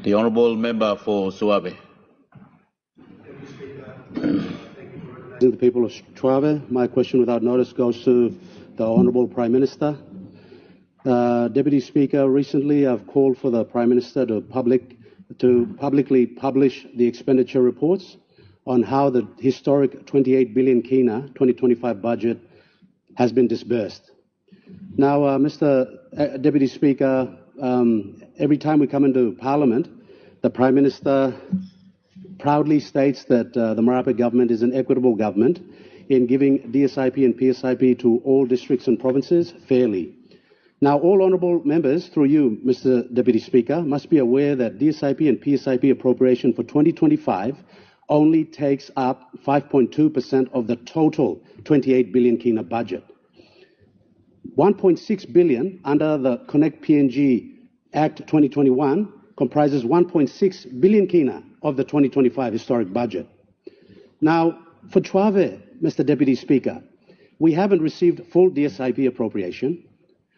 The Honourable Member for Suave. The people of Suave, my question without notice goes to the Honourable Prime Minister. Deputy Speaker, recently I've called for the Prime Minister to publicly publish the expenditure reports on how the historic 28 billion kina 2025 budget has been disbursed. Now, Mr. Deputy Speaker, every time we come into Parliament, the Prime Minister proudly states that the Marape government is an equitable government in giving DSIP and PSIP to all districts and provinces fairly. Now, all honourable members, through you, Mr. Deputy Speaker, must be aware that DSIP and PSIP appropriation for 2025 only takes up 5.2% of the total 28 billion kina budget. 1.6 billion under the Connect PNG Act 2021 comprises 1.6 billion kina of the 2025 historic budget. Now, for Suave, Mr. Deputy Speaker, we haven't received full DSIP appropriation.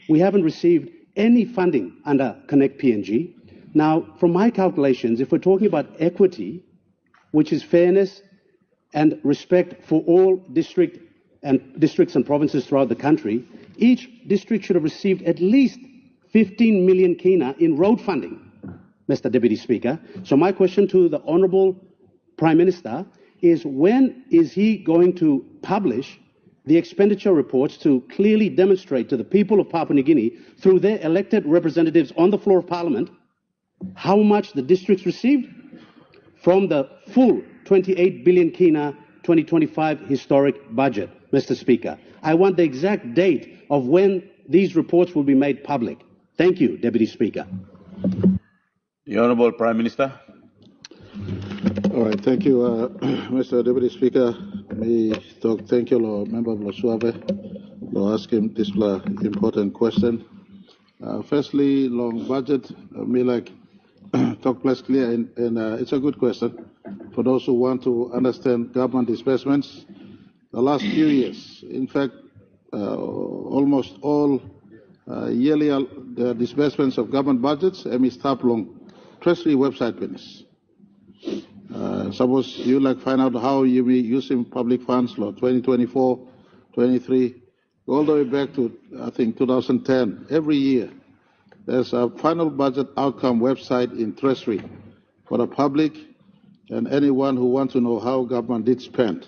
We haven't received any funding under Connect PNG. Now, from my calculations, if we're talking about equity, which is fairness and respect for all districts and provinces throughout the country, each district should have received at least 15 million kina in road funding, Mr. Deputy Speaker. So my question to the Honourable Prime Minister is, when is he going to publish the expenditure reports to clearly demonstrate to the people of Papua New Guinea, through their elected representatives on the floor of Parliament, how much the districts received from the full 28 billion kina 2025 historic budget, Mr. Speaker? I want the exact date of when these reports will be made public. Thank you, Deputy Speaker. The Honourable Prime Minister. All right, thank you, Mr. Deputy Speaker. Thank you, Member of Suave, for asking this important question. Firstly, long budget, me like talk less clear, and it's a good question for those who want to understand government disbursements. The last few years, in fact, almost all yearly disbursements of government budgets, stop long Treasury website business. Suppose you find out how you be using public funds, law 2024, 23, all the way back to I think 2010. Every year, there's a final budget outcome website in Treasury for the public and anyone who wants to know how government did spend.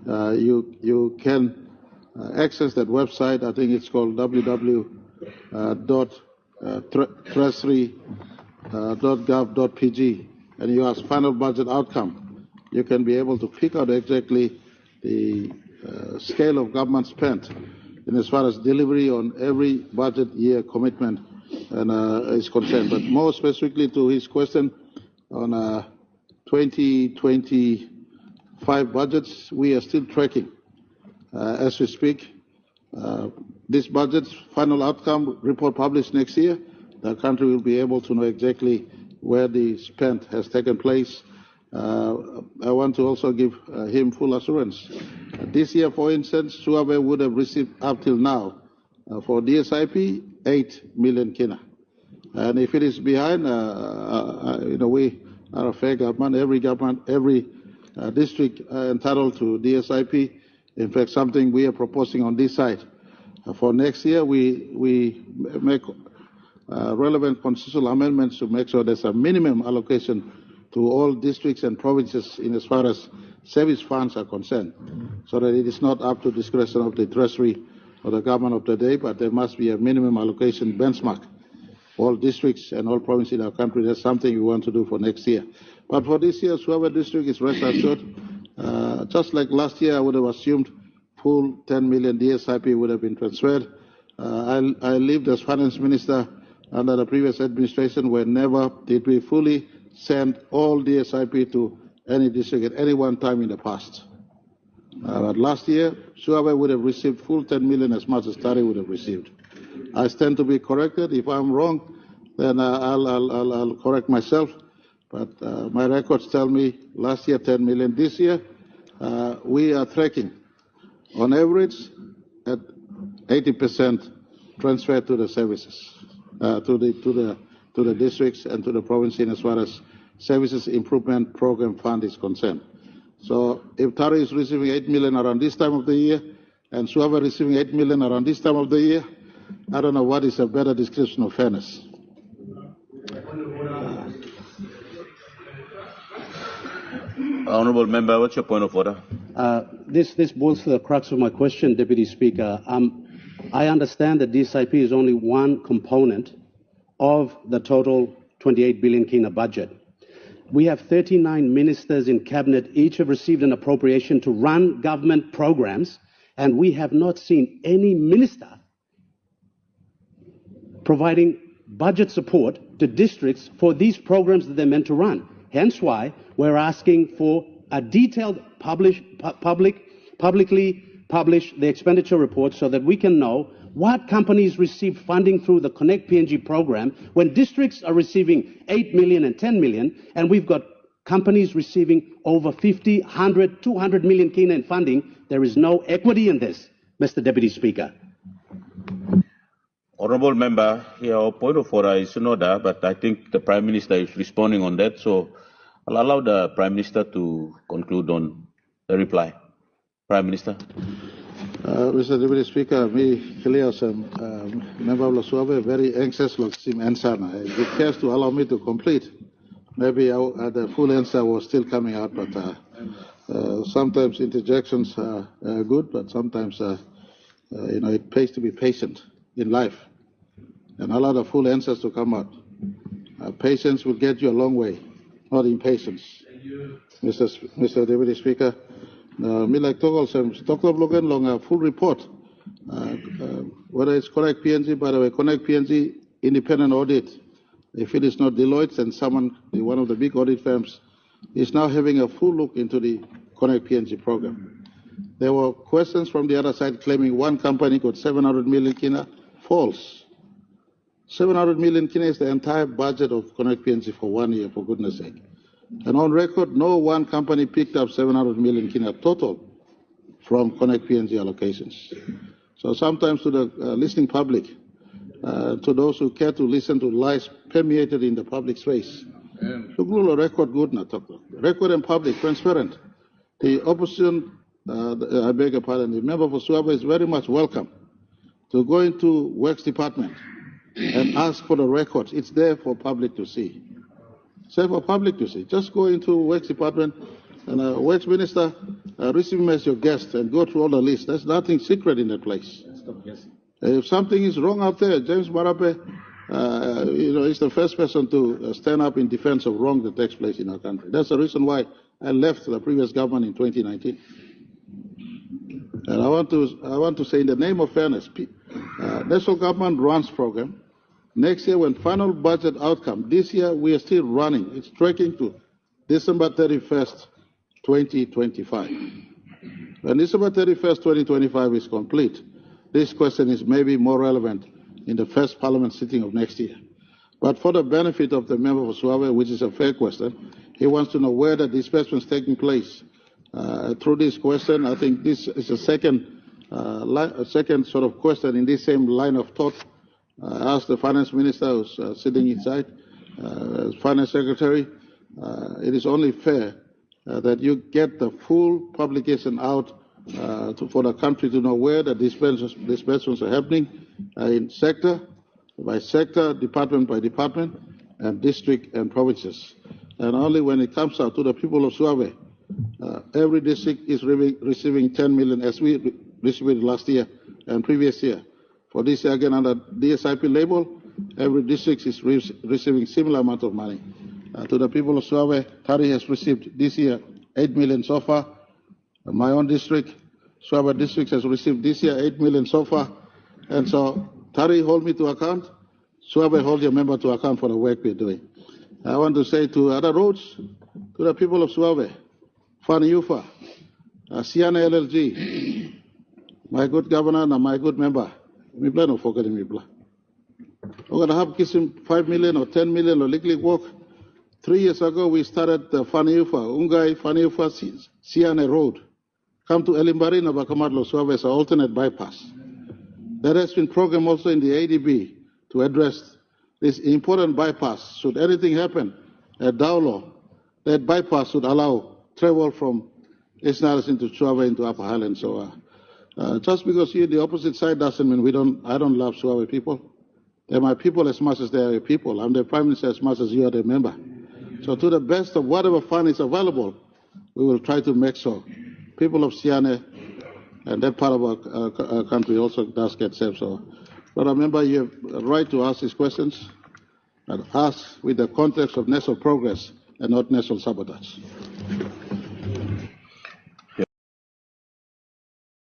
You can access that website. I think it's called www.treasury.gov.pg, and you ask final budget outcome. You can be able to pick out exactly the scale of government spent in as far as delivery on every budget year commitment and is concerned. But more specifically to his question on 2025 budgets, we are still tracking as we speak. This budget's final outcome report published next year, the country will be able to know exactly where the spend has taken place. I want to also give him full assurance. This year, for instance, Suave would have received up till now for DSIP 8 million kina. And if it is behind, we are a fair government. Every district entitled to DSIP. In fact, something we are proposing on this side. For next year, we make relevant constitutional amendments to make sure there's a minimum allocation to all districts and provinces in as far as service funds are concerned, so that it is not up to discretion of the Treasury or the government of the day, but there must be a minimum allocation benchmark for all districts and all provinces in our country. That's something we want to do for next year. But for this year, Suava district is rest assured. Just like last year, I would have assumed full 10 million DSIP would have been transferred. I lived as finance minister under the previous administration where never did we fully send all DSIP to any district at any one time in the past. But last year, Suave would have received full 10 million as much as Tari would have received. I stand to be corrected. If I'm wrong, then I'll correct myself. But my records tell me last year 10 million. This year, we are tracking on average at 80% transfer to the services, to the to the districts and to the province in as far as Services Improvement Program Fund is concerned. So if Tari is receiving 8 million around this time of the year and Suave receiving 8 million around this time of the year, I don't know what is a better description of fairness. Honourable Member, what's your point of order? This boils to the crux of my question, Deputy Speaker. I understand that DSIP is only one component of the total 28 billion kina budget. We have 39 ministers in cabinet. Each have received an appropriation to run government programs, and we have not seen any minister providing budget support to districts for these programs that they're meant to run. Hence why we're asking for a detailed publicly publish the expenditure report so that we can know what companies receive funding through the Connect PNG program when districts are receiving 8 million and 10 million, and we've got companies receiving over 50, 100, 200 million kina in funding. There is no equity in this, Mr. Deputy Speaker. Honourable Member, your point of order is in order, but I think the Prime Minister is responding on that, so I'll allow the Prime Minister to conclude on the reply. Prime Minister. Mr. Deputy Speaker, me clear some member of Suave very anxious to see answer. If it cares to allow me to complete, maybe the full answer was still coming out, but sometimes interjections are good, but sometimes it pays to be patient in life and allow the full answers to come out. Patience will get you a long way, not impatience. Mr. Deputy Speaker, me like Togol Sam, Stockholm Logan long a full report. Whether it's Connect PNG, by the way, Connect PNG independent audit. If it is not Deloitte, then someone, one of the big audit firms, is now having a full look into the Connect PNG program. There were questions from the other side claiming one company got 700 million kina. False. 700 million kina is the entire budget of Connect PNG for 1 year, for goodness sake. And on record, no one company picked up 700 million kina total from Connect PNG allocations. So sometimes to the listening public, to those who care to listen to lies permeated in the public space, record good na record and public, transparent. The opposition, I beg your pardon, the member for Suave is very much welcome to go into Works Department and ask for the records. It's there for public to see. Say for public to see. Just go into Works Department and Works Minister, receive him as your guest and go through all the list. There's nothing secret in that place. If something is wrong out there, James Marape, is the first person to stand up in defense of wrong that takes place in our country. That's the reason why I left the previous government in 2019. And I want to say, in the name of fairness, national government runs program. Next year, when final budget outcome, this year we are still running. It's tracking to December 31st, 2025. When December 31st, 2025 is complete, this question is maybe more relevant in the first parliament sitting of next year. But for the benefit of the member for Suave, which is a fair question, he wants to know where the disbursement is taking place. Through this question, I think this is a second sort of question in this same line of thought. I asked the finance minister who's sitting inside, finance secretary, it is only fair that you get the full publication out for the country to know where the disbursements are happening in sector by sector, department by department, and district and provinces. And only when it comes out to the people of Suave, every district is receiving 10 million as we received last year and previous year. For this year, again, under DSIP label, every district is receiving similar amount of money. To the people of Suave, Tari has received this year 8 million so far. My own district, Suave district, has received this year 8 million so far. And so Tari hold me to account, Suave hold your member to account for the work we're doing. I want to say to other roads, to the people of Suave, Faniufa, Siana LLG, my good governor and my good member, Mibla no forgetting Mibla. We're going to have kiss 5 million or 10 million or likely work. 3 years ago, we started the Faniufa, Ungai, Faniufa, Siana Road. Come to Elimbari, Nabakamadlo, Suave as an alternate bypass. There has been program also in the ADB to address this important bypass. Should anything happen at Daulo, that bypass would allow travel from East Niles into Suave into Upper Highland. So just because you're the opposite side doesn't mean I don't love Suave people. They're my people as much as they are your people. I'm the Prime Minister as much as you are the member. So to the best of whatever fund is available, we will try to make sure people of Siane and that part of our country also does get saved. So, but remember, you have a right to ask these questions and ask with the context of national progress and not national sabotage.